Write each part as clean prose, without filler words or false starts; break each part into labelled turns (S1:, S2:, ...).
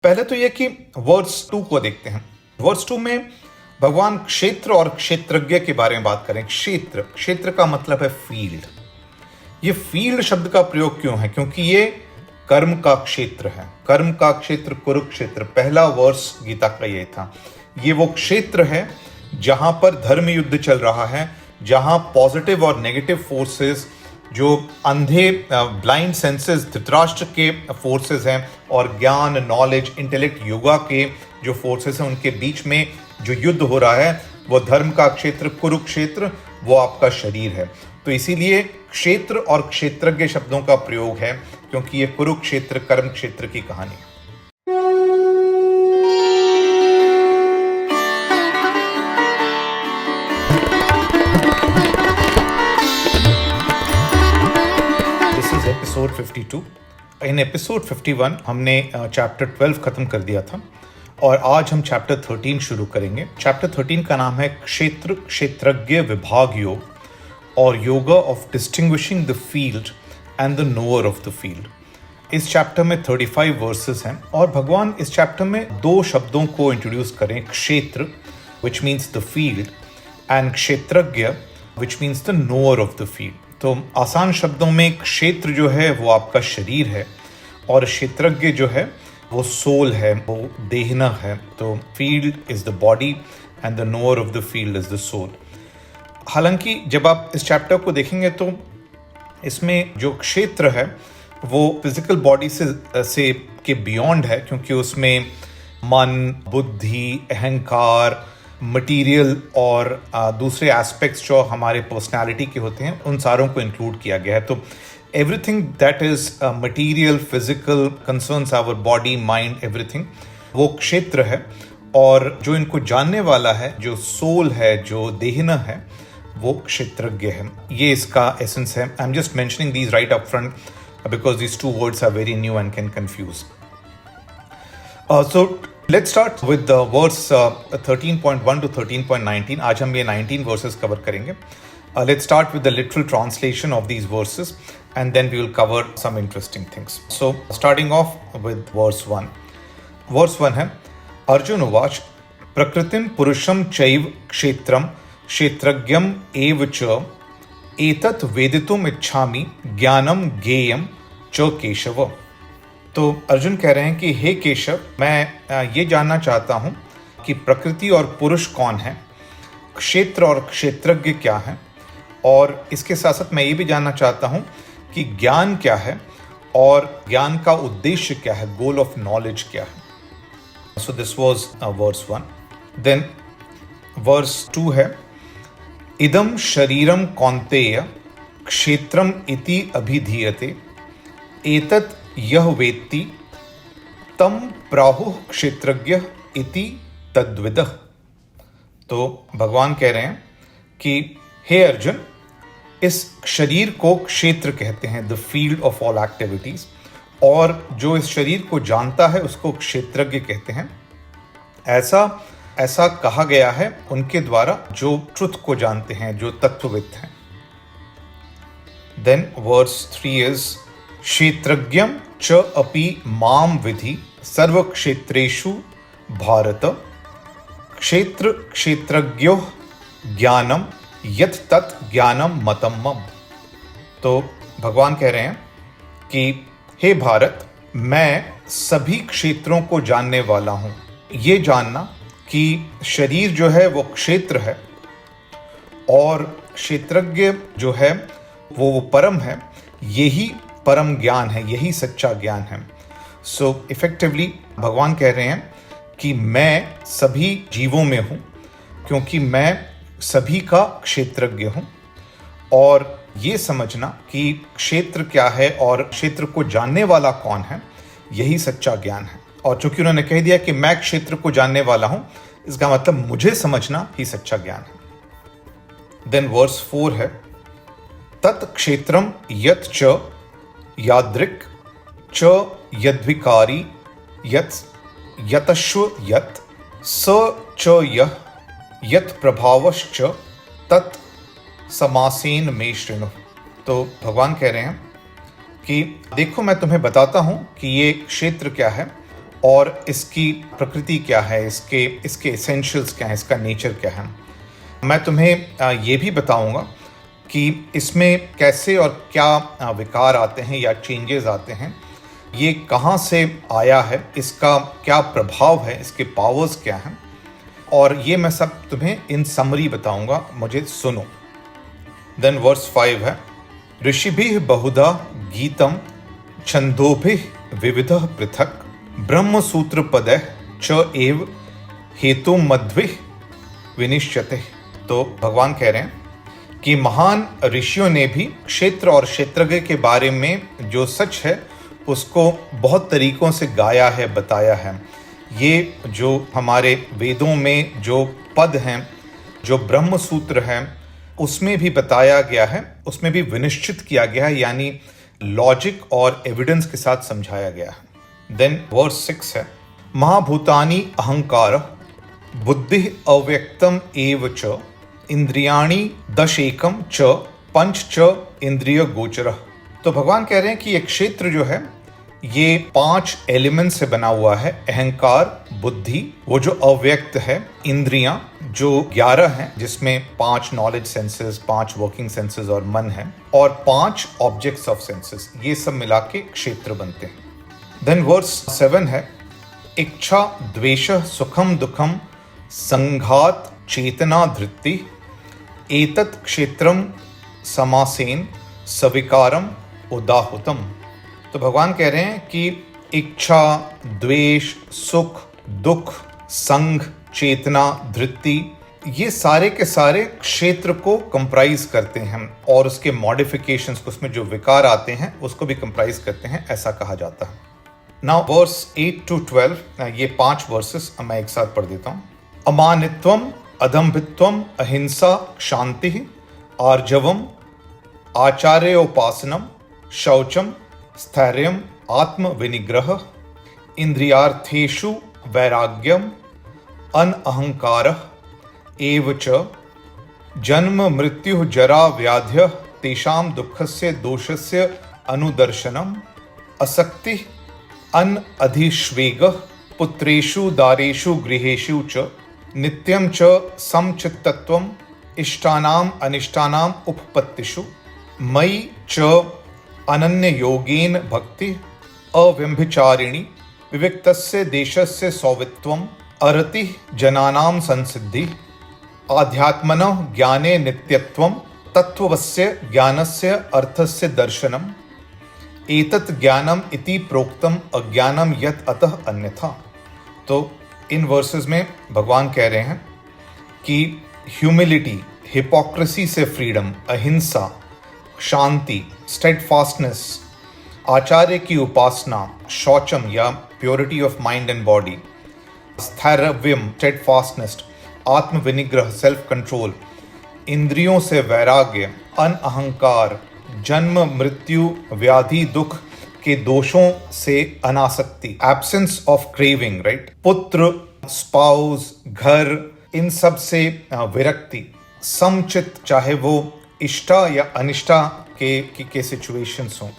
S1: पहले तो यह कि वर्स 2 को देखते हैं। वर्स 2 में भगवान क्षेत्र और क्षेत्रज्ञ के बारे में बात करें। क्षेत्र का मतलब है फील्ड। ये फील्ड शब्द का प्रयोग क्यों है? क्योंकि ये कर्म का क्षेत्र है। कर्म का क्षेत्र कुरुक्षेत्र, पहला वर्स गीता का ये था। ये वो क्षेत्र है जहां पर धर्म युद्ध चल रहा है, जहां पॉजिटिव और नेगेटिव फोर्सेस, जो अंधे ब्लाइंड सेंसेस धृतराष्ट्र के फोर्सेस हैं, और ज्ञान, नॉलेज, इंटेलेक्ट, योगा के जो फोर्सेस हैं, उनके बीच में जो युद्ध हो रहा है वो धर्म का क्षेत्र कुरुक्षेत्र, वो आपका शरीर है। तो इसीलिए क्षेत्र और क्षेत्रज्ञ शब्दों का प्रयोग है, क्योंकि ये कुरुक्षेत्र कर्म क्षेत्र की कहानी है। एपिसोड 52। इन एपिसोड 51 हमने चैप्टर 12 खत्म कर दिया था और आज हम चैप्टर 13 शुरू करेंगे। चैप्टर 13 का नाम है क्षेत्र क्षेत्रज्ञ विभाग योग, और yoga of distinguishing the field and the knower of the field. इस चैप्टर में 35 वर्सेस हैं और भगवान इस चैप्टर में दो शब्दों को इंट्रोड्यूस करें, क्षेत्र which means the field and क्षेत्रज्ञ which means the knower of the field. तो आसान शब्दों में क्षेत्र जो है वो आपका शरीर है और क्षेत्रज्ञ जो है वो सोल है, वो देहना है। तो field is the body and the knower of the field is the soul. हालांकि जब आप इस चैप्टर को देखेंगे तो इसमें जो क्षेत्र है वो फिजिकल बॉडी से के बियॉन्ड है, क्योंकि उसमें मन, बुद्धि, अहंकार, मटेरियल और दूसरे एस्पेक्ट्स जो हमारे पर्सनालिटी के होते हैं उन सारों को इंक्लूड किया गया है। तो everything that is material, physical, concerns our body, mind, everything, वो क्षेत्र है। और जो इनको जानने वाला है, जो सोल है, जो देहना है, वो क्षेत्रज्ञ है। ये इसका एसेंस है। I am just mentioning these right up front because these two words are very new and can confuse. So Let's start with the verse 13.1 to 13.19. आज हम ये 19 verses cover करेंगे. Let's start with the literal translation of these verses and then we will cover some interesting things. So, starting off with verse 1. Verse 1 है, अर्जुन उवाच प्रकृतिम पुरुषम चैव क्षेत्रम क्षेत्रज्ञम एव च एतत् वेदितुम इच्छामि ज्ञानम ज्ञेयम च केशव। तो अर्जुन कह रहे हैं कि हे केशव, मैं ये जानना चाहता हूँ कि प्रकृति और पुरुष कौन है, क्षेत्र और क्षेत्रज्ञ क्या है, और इसके साथ साथ मैं ये भी जानना चाहता हूँ कि ज्ञान क्या है और ज्ञान का उद्देश्य क्या है, गोल ऑफ नॉलेज क्या है। So this was verse 1। Then verse 2 है, इदम शरीरम कौन्तेय क्षेत्रम इति अभिधीयते एतत् यह वेत्ति तम प्राहुः क्षेत्रज्ञ इति तद्विदः। तो भगवान कह रहे हैं कि हे अर्जुन, इस शरीर को क्षेत्र कहते हैं, the field of all activities, और जो इस शरीर को जानता है उसको क्षेत्रज्ञ कहते हैं। ऐसा कहा गया है उनके द्वारा जो ट्रुथ को जानते हैं, जो तत्वविद हैं। देन वर्स 3 इज क्षेत्रज्ञम च अपि माम विधि सर्व क्षेत्रेषु भारत क्षेत्र क्षेत्रज्ञो ज्ञानम यत् तत् ज्ञानम मतम मम। तो भगवान कह रहे हैं कि हे भारत, मैं सभी क्षेत्रों को जानने वाला हूँ। ये जानना कि शरीर जो है वो क्षेत्र है और क्षेत्रज्ञ जो है वो परम है, यही परम ज्ञान है, यही सच्चा ज्ञान है। सो इफेक्टिवली भगवान कह रहे हैं कि मैं सभी जीवों में हूँ, क्योंकि मैं सभी का क्षेत्रज्ञ हूँ। और ये समझना कि क्षेत्र क्या है और क्षेत्र को जानने वाला कौन है, यही सच्चा ज्ञान है। और चूंकि उन्होंने कह दिया कि मैं क्षेत्र को जानने वाला हूँ, इसका मतलब मुझे समझना ही सच्चा ज्ञान है। देन वर्स 4 है, तत् क्षेत्रम यत् च यादृक् च यद्विकारी यतश्व यत् स च यः यत् प्रभावश्च तत् समासेन मे शृणु। तो भगवान कह रहे हैं कि देखो, मैं तुम्हें बताता हूं कि ये क्षेत्र क्या है और इसकी प्रकृति क्या है, इसके एसेंशियल्स क्या है, इसका नेचर क्या है। मैं तुम्हें ये भी बताऊंगा कि इसमें कैसे और क्या विकार आते हैं या चेंजेस आते हैं, ये कहाँ से आया है, इसका क्या प्रभाव है, इसके पावर्स क्या हैं, और ये मैं सब तुम्हें इन समरी बताऊंगा, मुझे सुनो। देन वर्स 5 है, ऋषिभिः बहुधा गीतम छंदोभिः विविधः पृथक् ब्रह्मसूत्रपदैः च एव हेतु मध्विः विनिश्यते। तो भगवान कह रहे हैं कि महान ऋषियों ने भी क्षेत्र और क्षेत्रज्ञ के बारे में जो सच है उसको बहुत तरीकों से गाया है, बताया है। ये जो हमारे वेदों में जो पद हैं, जो ब्रह्म सूत्र हैं, उसमें भी बताया गया है, उसमें भी विनिश्चित किया गया है, यानी लॉजिक और एविडेंस के साथ समझाया गया है। देन वर्स 6 है, महाभूतानि अहंकार बुद्धि अव्यक्तम एव च इंद्रियाणि दशेकम च पंच च इंद्रिय गोचरः। तो भगवान कह रहे हैं कि ये क्षेत्र जो है ये 5 एलिमेंट से बना हुआ है। अहंकार, बुद्धि, वो जो अव्यक्त है, इंद्रियां जो 11 हैं, जिसमें 5 नॉलेज सेंसेस, 5 वर्किंग सेंसेस और मन है, और 5 ऑब्जेक्ट्स ऑफ सेंसेस, ये सब मिला के क्षेत्र बनते हैं। देन वर्स 7 है, इच्छा द्वेष सुखम दुखम संघात चेतना धृति एतत् क्षेत्रम समासेन सविकारम उदाहुतम। तो भगवान कह रहे हैं कि इच्छा, द्वेष, सुख, दुख, संघ, चेतना, धृति, ये सारे के सारे क्षेत्र को कंप्राइज करते हैं, और उसके मॉडिफिकेशंस, उसमें जो विकार आते हैं उसको भी कंप्राइज करते हैं, ऐसा कहा जाता है। नाउ वर्स 8 to 12, ये 5 वर्सेस मैं एक साथ पढ़ देता हूँ। अमानित्वम अदम्भित्वम अहिंसा शांति आर्जवम आचार्योपासनम शौचम स्थैर्यम आत्म विनिग्रह इंद्रियार्थेषु वैराग्यम अनअहंकारः एव च जन्म मृत्यु जरा व्याध्यः तेषां दुःखस्य दोषस्य अनुदर्शनम असक्ति अन अधिष्वेगः पुत्रेषु दारेषु गृहेषु च नित्यं च समचित्तत्वम् इष्टानाम अनिष्टानाम उपपत्तिषु मयि च अनन्य योगेन भक्ति अव्यभिचारिणी विविक्तस्य देशस्य सौवित्वम् अरति जनानां संसिद्धि आध्यात्मनः ज्ञाने नित्यत्वम् तत्त्वस्य ज्ञानस्य अर्थस्य दर्शनम् एतत् ज्ञानम इति प्रोक्तम अज्ञानम यत् अतः अन्यथा। तो इन वर्सेस में भगवान कह रहे हैं कि ह्यूमिलिटी, हिपोक्रेसी से फ्रीडम, अहिंसा, शांति, स्टेडफास्टनेस, आचार्य की उपासना, शौचम या purity of mind and body, स्थैर्यम, स्टेडफास्टनेस, आत्म विनिग्रह, सेल्फ कंट्रोल, इंद्रियों से वैराग्य, अनअहंकार, जन्म मृत्यु व्याधि दुख के दोषों से अनासक्ति, एब्सेंस ऑफ क्रेविंग, राइट, पुत्र, स्पाउस, घर, इन सब से विरक्ति, समचित, चाहे वो इष्टा या अनिष्टा के सिचुएशंस हों,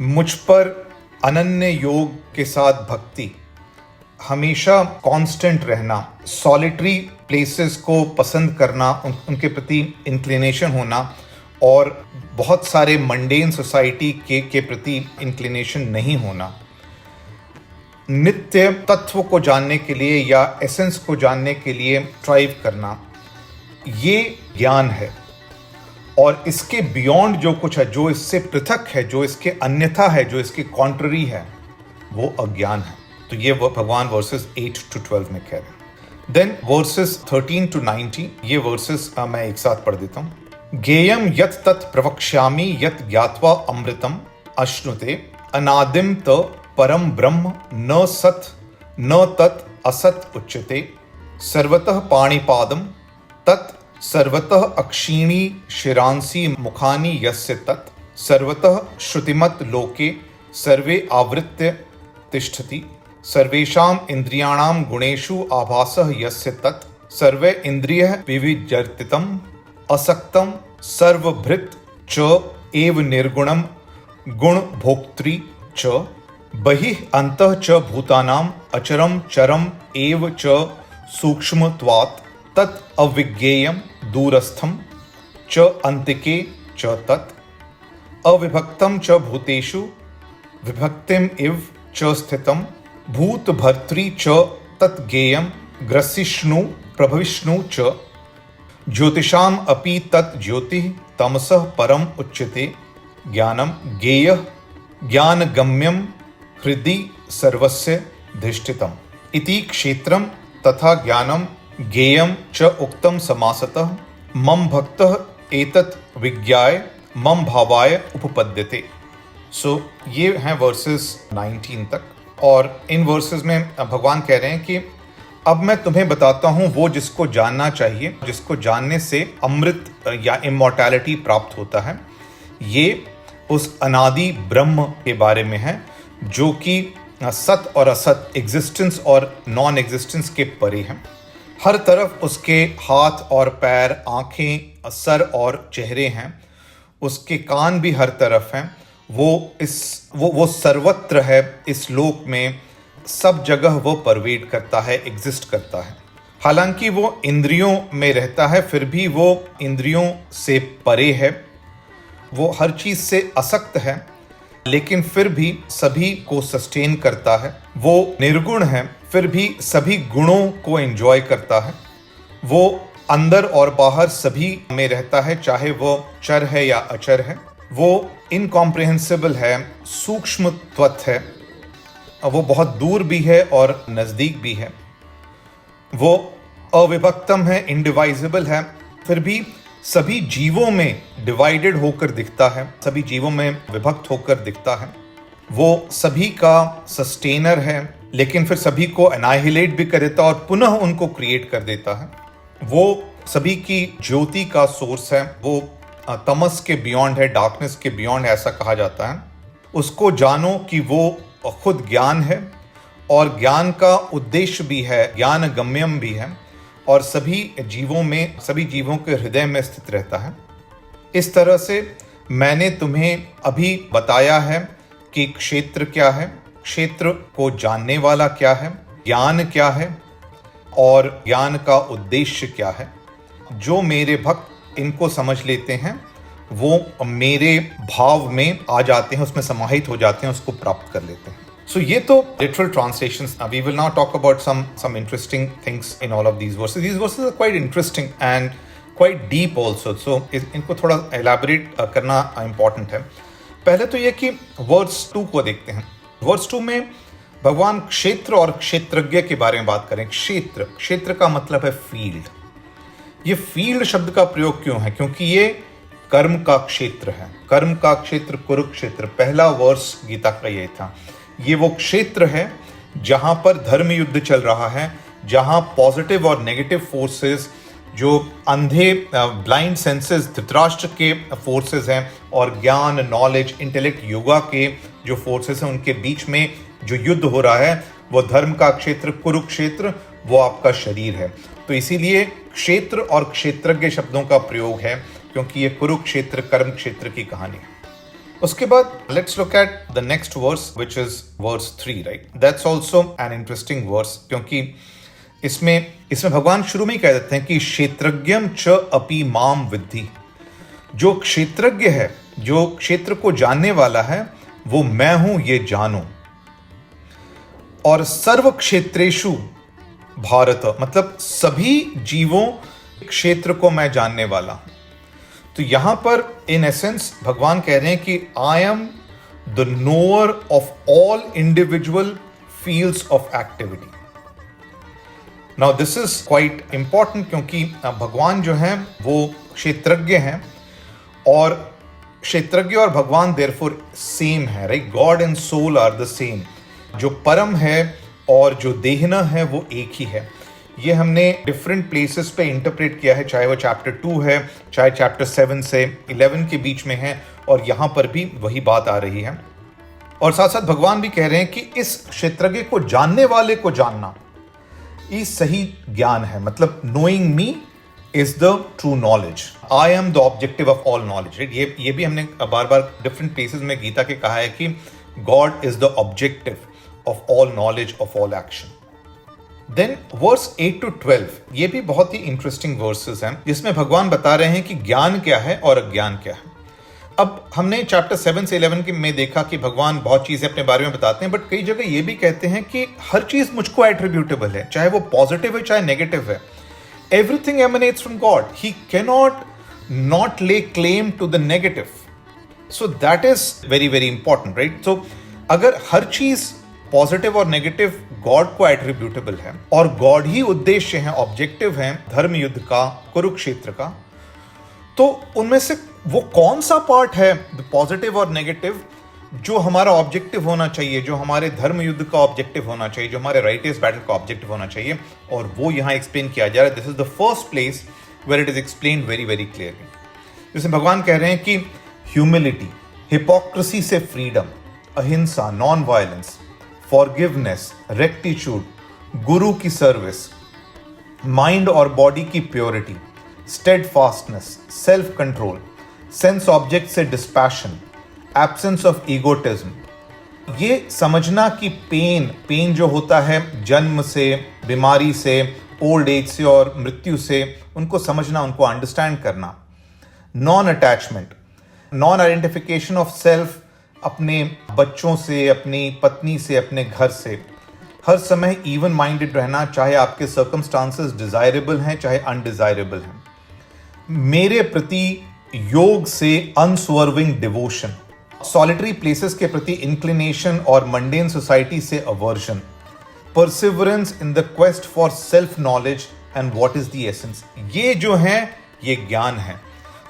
S1: मुझ पर अनन्य योग के साथ भक्ति, हमेशा कांस्टेंट रहना, सॉलिटरी प्लेसेस को पसंद करना, उनके प्रति इंक्लिनेशन होना, और बहुत सारे मंडेन सोसाइटी के प्रति इंक्लिनेशन नहीं होना, नित्य तत्व को जानने के लिए या एसेंस को जानने के लिए स्ट्राइव करना, ये ज्ञान है। और इसके बियॉन्ड जो कुछ है, जो इससे पृथक है, जो इसके अन्यथा है, जो इसके कॉन्ट्ररी है, वो अज्ञान है। तो ये भगवान वर्सेस 8 to 12 में कह रहे हैं। देन वर्सेस 13 to 19, ये वर्सेस मैं एक साथ पढ़ देता हूँ। ज्ञेयं यत् तत् प्रवक्ष्यामि यत् ज्ञात्वा अमृतम् अश्नुते अनादिं त परम ब्रह्म न सत् न तत् असत् उच्यते सर्वतः पाणिपादं तत् सर्वतः अक्षीणी शिरांसि मुखानि यस्य तत् सर्वतः श्रुतिमत् लोके सर्वे आवृत्य तिष्ठति सर्वेषां इंद्रियाणां गुणेषु आभासः यस्य तत् सर्वे इंद्रियः विविजर्तितम् असक्तम सर्वभृत च एव निर्गुणम गुण भोक्त्री च बहिः अन्तः च भूतानाम् अचरम चरम एव च सूक्ष्मत्वात् तत् अविज्ञेयं दूरस्थं च अन्तिके च तत् अविभक्तं च भूतेषु विभक्तिम इव च स्थितम भूत भर्तृ च तत् ज्ञेयं ग्रसिष्णु प्रभविष्णु च ज्योतिषाम अपि तत् ज्योतिः तमसः परम उच्यते ज्ञानम ज्ञेयः ज्ञानगम्यम हृदि सर्वस्य धिष्ठितम् इति क्षेत्रम तथा ज्ञानम ज्ञेयं च उक्तम समासतः मम भक्तः एतत् विज्ञाय मम भावाय उपपद्यते। सो ये हैं वर्सेस 19 तक, और इन वर्सेस में भगवान कह रहे हैं कि अब मैं तुम्हें बताता हूं वो जिसको जानना चाहिए, जिसको जानने से अमृत या इमॉर्टैलिटी प्राप्त होता है। ये उस अनादि ब्रह्म के बारे में है जो कि सत और असत, एग्जिस्टेंस और नॉन एग्जिस्टेंस के परे है। हर तरफ उसके हाथ और पैर, आंखें, सर और चेहरे हैं, उसके कान भी हर तरफ हैं। वो सर्वत्र है, इस लोक में सब जगह वो परवेड करता है, एग्जिस्ट करता है। हालांकि वो इंद्रियों में रहता है, फिर भी वो इंद्रियों से परे है, वो हर चीज से असक्त है, लेकिन फिर भी सभी को सस्टेन करता है। वो निर्गुण है, फिर भी सभी गुणों को एंजॉय करता है। वो अंदर और बाहर सभी में रहता है, चाहे वो चर है या अचर है। वो इनकॉम्प्रिहेंसिबल है, सूक्ष्म तत्व है, वो बहुत दूर भी है और नजदीक भी है। वो अविभक्तम है, इंडिवाइजिबल है, फिर भी सभी जीवों में डिवाइडेड होकर दिखता है, सभी जीवों में विभक्त होकर दिखता है। वो सभी का सस्टेनर है, लेकिन फिर सभी को एनाहिलेट भी कर देता है और पुनः उनको क्रिएट कर देता है। वो सभी की ज्योति का सोर्स है, वो तमस के बियॉन्ड है, डार्कनेस के बियॉन्ड, ऐसा कहा जाता है। उसको जानो कि वो खुद ज्ञान है और ज्ञान का उद्देश्य भी है, ज्ञान गम्यम भी है, और सभी जीवों में, सभी जीवों के हृदय में स्थित रहता है। इस तरह से मैंने तुम्हें अभी बताया है कि क्षेत्र क्या है, क्षेत्र को जानने वाला क्या है, ज्ञान क्या है और ज्ञान का उद्देश्य क्या है। जो मेरे भक्त इनको समझ लेते हैं वो मेरे भाव में आ जाते हैं, उसमें समाहित हो जाते हैं, उसको प्राप्त कर लेते हैं। So ये तो literal translations. We will now talk about some interesting things in all of these verses. These verses are quite interesting and quite deep also. So इनको थोड़ा elaborate करना important है। पहले तो ये कि verse 2 को देखते हैं। verse 2 में भगवान क्षेत्र और क्षेत्रज्ञ के बारे में बात करें। क्षेत्र का मतलब है फील्ड। ये फील्ड शब्द का प्रयोग क्यों है? क्योंकि ये कर्म का क्षेत्र है। कर्म का क्षेत्र कुरुक्षेत्र, पहला वर्ष गीता का ये था। ये वो क्षेत्र है जहां पर धर्म युद्ध चल रहा है, जहां पॉजिटिव और नेगेटिव फोर्सेस, जो अंधे ब्लाइंड सेंसेस धृतराष्ट्र के फोर्सेस हैं, और ज्ञान, नॉलेज, इंटेलेक्ट, योगा के जो फोर्सेस हैं, उनके बीच में जो युद्ध हो रहा है, वो धर्म का क्षेत्र कुरुक्षेत्र, वो आपका शरीर है। तो इसीलिए क्षेत्र और क्षेत्रज्ञ शब्दों का प्रयोग है, क्योंकि ये कुरुक्षेत्र कर्म क्षेत्र की कहानी है। उसके बाद let's look at the next verse which is verse 3, right? That's also an interesting verse, क्योंकि इसमें भगवान शुरू में ही कह देते हैं कि क्षेत्रज्ञम च अपि माम विद्धि। जो क्षेत्रज्ञ है, जो क्षेत्र को जानने वाला है, वो मैं हूं, ये जानो। और सर्व क्षेत्रेषु भारत, मतलब सभी जीवों क्षेत्र को मैं जानने वाला हूं। तो यहां पर इन एसेंस भगवान कह रहे हैं कि I am the knower of all individual fields of activity. Now this is quite important, क्योंकि भगवान जो हैं वो क्षेत्रज्ञ हैं, और क्षेत्रज्ञ और भगवान देयरफॉर सेम है, right? God and soul are the same. जो परम है और जो देहना है वो एक ही है। ये हमने डिफरेंट प्लेसेस पे इंटरप्रेट किया है, चाहे वो चैप्टर 2 है, चाहे चैप्टर 7 से 11 के बीच में है, और यहाँ पर भी वही बात आ रही है। और साथ साथ भगवान भी कह रहे हैं कि इस क्षेत्रज्ञ को जानने वाले को जानना ये सही ज्ञान है। मतलब knowing me is the true knowledge, I am the objective of all knowledge. ये भी हमने बार बार डिफरेंट प्लेसेस में गीता के कहा है कि God is the objective of all knowledge, of all action. Then verse 8 to 12, ये भी बहुत ही इंटरेस्टिंग वर्सेस हैं जिसमें भगवान बता रहे हैं कि ज्ञान क्या है और अज्ञान क्या है। अब हमने चैप्टर 7 से 11 में देखा कि भगवान बहुत चीजें अपने बारे में बताते हैं, बट कई जगह ये भी कहते हैं कि हर चीज मुझको एट्रीब्यूटेबल है, चाहे वो पॉजिटिव है चाहे नेगेटिव है। Everything emanates from God, he cannot not lay claim to the negative. So that is very very important, right? So अगर हर चीज पॉजिटिव और नेगेटिव गॉड को एट्रीब्यूटेबल है और गॉड ही उद्देश्य है, ऑब्जेक्टिव है धर्म युद्ध का, कुरुक्षेत्र का, तो उनमें से वो कौन सा पार्ट है पॉजिटिव और नेगेटिव जो हमारा ऑब्जेक्टिव होना चाहिए, जो हमारे धर्म युद्ध का ऑब्जेक्टिव होना चाहिए, जो हमारे राइटियस बैटल का ऑब्जेक्टिव होना चाहिए, और वो यहां एक्सप्लेन किया जा रहा है। This is the first place where it is explained very very clearly. जैसे भगवान कह रहे हैं कि ह्यूमिलिटी, हिपोक्रेसी से फ्रीडम, अहिंसा, नॉन वायलेंस, फॉरगिवनेस, रेक्टिट्यूड, गुरु की सर्विस, माइंड और बॉडी की purity, steadfastness, self control, sense object से डिस्पैशन, एब्सेंस ऑफ ईगोटिज्म। ये समझना कि पेन जो होता है जन्म से, बीमारी से, ओल्ड एज से और मृत्यु से, उनको समझना, उनको अंडरस्टैंड करना। Non attachment, non identification of self, अपने बच्चों से, अपनी पत्नी से, अपने घर से। हर समय इवन माइंडेड रहना, चाहे आपके सर्कमस्टांसेस डिजायरेबल हैं चाहे अनडिजायरेबल हैं। मेरे प्रति योग से अनस्वर्विंग डिवोशन, सॉलिटरी प्लेसेस के प्रति इंक्लिनेशन और मंडेन सोसाइटी से aversion, perseverance in the quest for self knowledge and what is the essence. ये जो है ये ज्ञान है।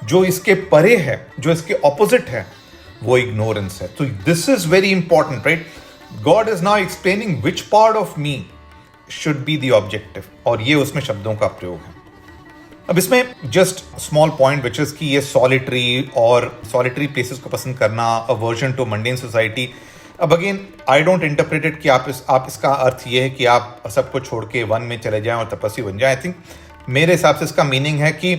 S1: जो इसके परे है, जो इसके ऑपोजिट है, वो इग्नोरेंस है। तो this is very important, right? God is now explaining which part of me should be the objective, और ये उसमें शब्दों का प्रयोग है। अब इसमें just small point which is कि ये सॉलिटरी प्लेसेस को पसंद करना, अवर्जन टू मंडेन सोसाइटी। अब again I don't interpret it कि आप इसका अर्थ ये है कि आप सबको छोड़ के वन में चले जाएं और तपस्वी बन जाएं। आई थिंक मेरे हिसाब से इसका मीनिंग है कि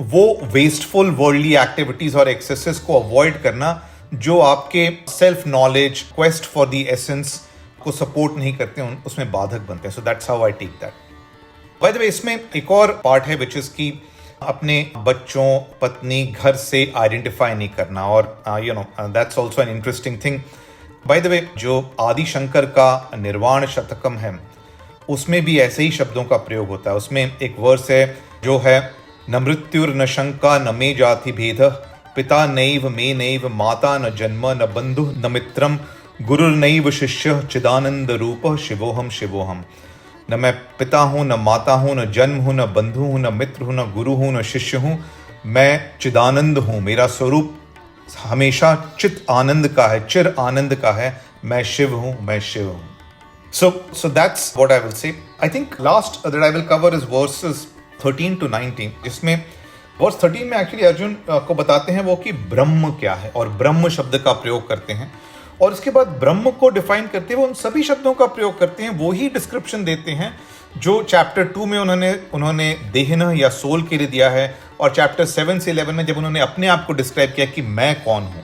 S1: वो वेस्टफुल वर्ल्डली एक्टिविटीज और एक्सेसेस को अवॉइड करना जो आपके self knowledge, quest for the essence को सपोर्ट नहीं करते, उसमें बाधक बनते हैं। So that's how I take that. By the way, इसमें एक और पार्ट है विच इज कि अपने बच्चों, पत्नी, घर से आइडेंटिफाई नहीं करना, और that's also an interesting thing. Bye the वे, जो आदि शंकर का निर्वाण शतकम है उसमें भी ऐसे ही शब्दों का प्रयोग होता है। उसमें एक वर्स है जो है, न मृत्युर न शंका न मे जाति भेद, पिता नैव मे नैव माता न जन्म, न बंधु न मित्रम, गुरुर्नैव शिष्य चिदानंद रूप, शिवोहम शिवोहम। न मैं पिता हूँ, न माता हूँ, न जन्म हूँ, न बंधु हूँ, न मित्र हूँ, न गुरु हूँ, न शिष्य हूँ, मैं चिदानंद हूँ। मेरा स्वरूप हमेशा चित आनंद का है, चिर आनंद का है। मैं शिव हूँ, मैं शिव हूँ। So that's what I will say. I think last that I will cover is verses 13 to 19, जिसमें वर्स 13 में एक्चुअली अर्जुन को बताते हैं वो कि ब्रह्म क्या है, और ब्रह्म शब्द का प्रयोग करते हैं, और इसके बाद ब्रह्म को डिफाइन करते हुए उन सभी शब्दों का प्रयोग करते हैं। वो ही डिस्क्रिप्शन देते हैं जो चैप्टर 2 में उन्होंने देहना या सोल के लिए दिया है, और चैप्टर 7 से 11 में जब उन्होंने अपने आप को डिस्क्राइब किया कि मैं कौन हूं।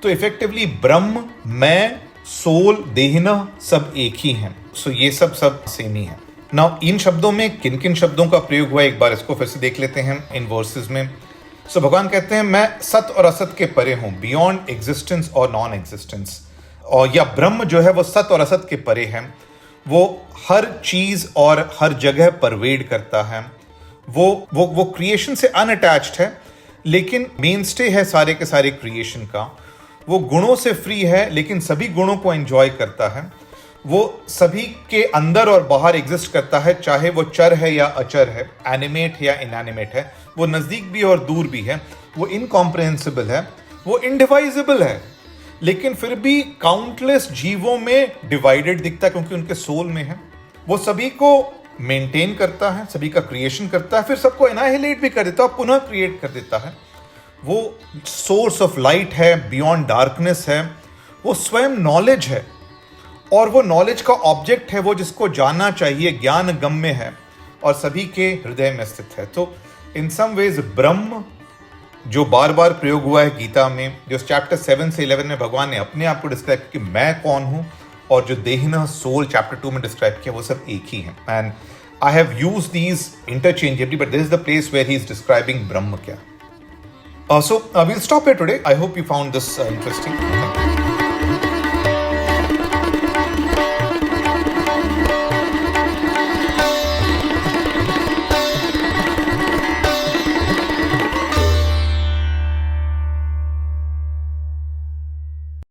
S1: तो इफेक्टिवली ब्रह्म, मैं, सोल, देहना सब एक ही हैं। सो ये सब सेम ही है। नाउ इन शब्दों में किन किन शब्दों का प्रयोग हुआ, एक बार इसको फिर से देख लेते हैं इन वर्सेस में। सो भगवान कहते हैं, मैं सत और असत के परे हूं, बियॉन्ड एग्जिस्टेंस और नॉन एग्जिस्टेंस। और या ब्रह्म जो है वो सत और असत के परे है, वो हर चीज और हर जगह परवेड करता है। वो क्रिएशन से अनअटैच्ड है, लेकिन मेनस्टे है सारे के सारे क्रिएशन का। वो गुणों से फ्री है, लेकिन सभी गुणों को एंजॉय करता है। वो सभी के अंदर और बाहर एग्जिस्ट करता है, चाहे वो चर है या अचर है, एनिमेट है या इनएनिमेट है। वो नजदीक भी और दूर भी है, वो इनकॉम्प्रिहेंसिबल है, वो इनडिवाइजिबल है, लेकिन फिर भी काउंटलेस जीवों में डिवाइडेड दिखता है क्योंकि उनके सोल में है। वो सभी को मेंटेन करता है, सभी का क्रिएशन करता है, फिर सबको एनाहिलेट भी कर देता है, पुनः क्रिएट कर देता है। वो सोर्स ऑफ लाइट है, बियॉन्ड डार्कनेस है, वो स्वयं नॉलेज है, और वो नॉलेज का ऑब्जेक्ट है, वो जिसको जानना चाहिए, ज्ञान गम्य है और सभी के हृदय में स्थित है। तो इन सम वेज ब्रह्म जो बार बार प्रयोग हुआ है गीता में, जो चैप्टर 7 से 11 में भगवान ने अपने आप को डिस्क्राइब किया कि मैं कौन हूं, और जो देहिना सोल चैप्टर 2 में डिस्क्राइब किया, वो सब एक ही है. And I have used these interchangeably, but this is the place where he is describing Brahm क्या. So we'll stop here today. I hope you found this interesting.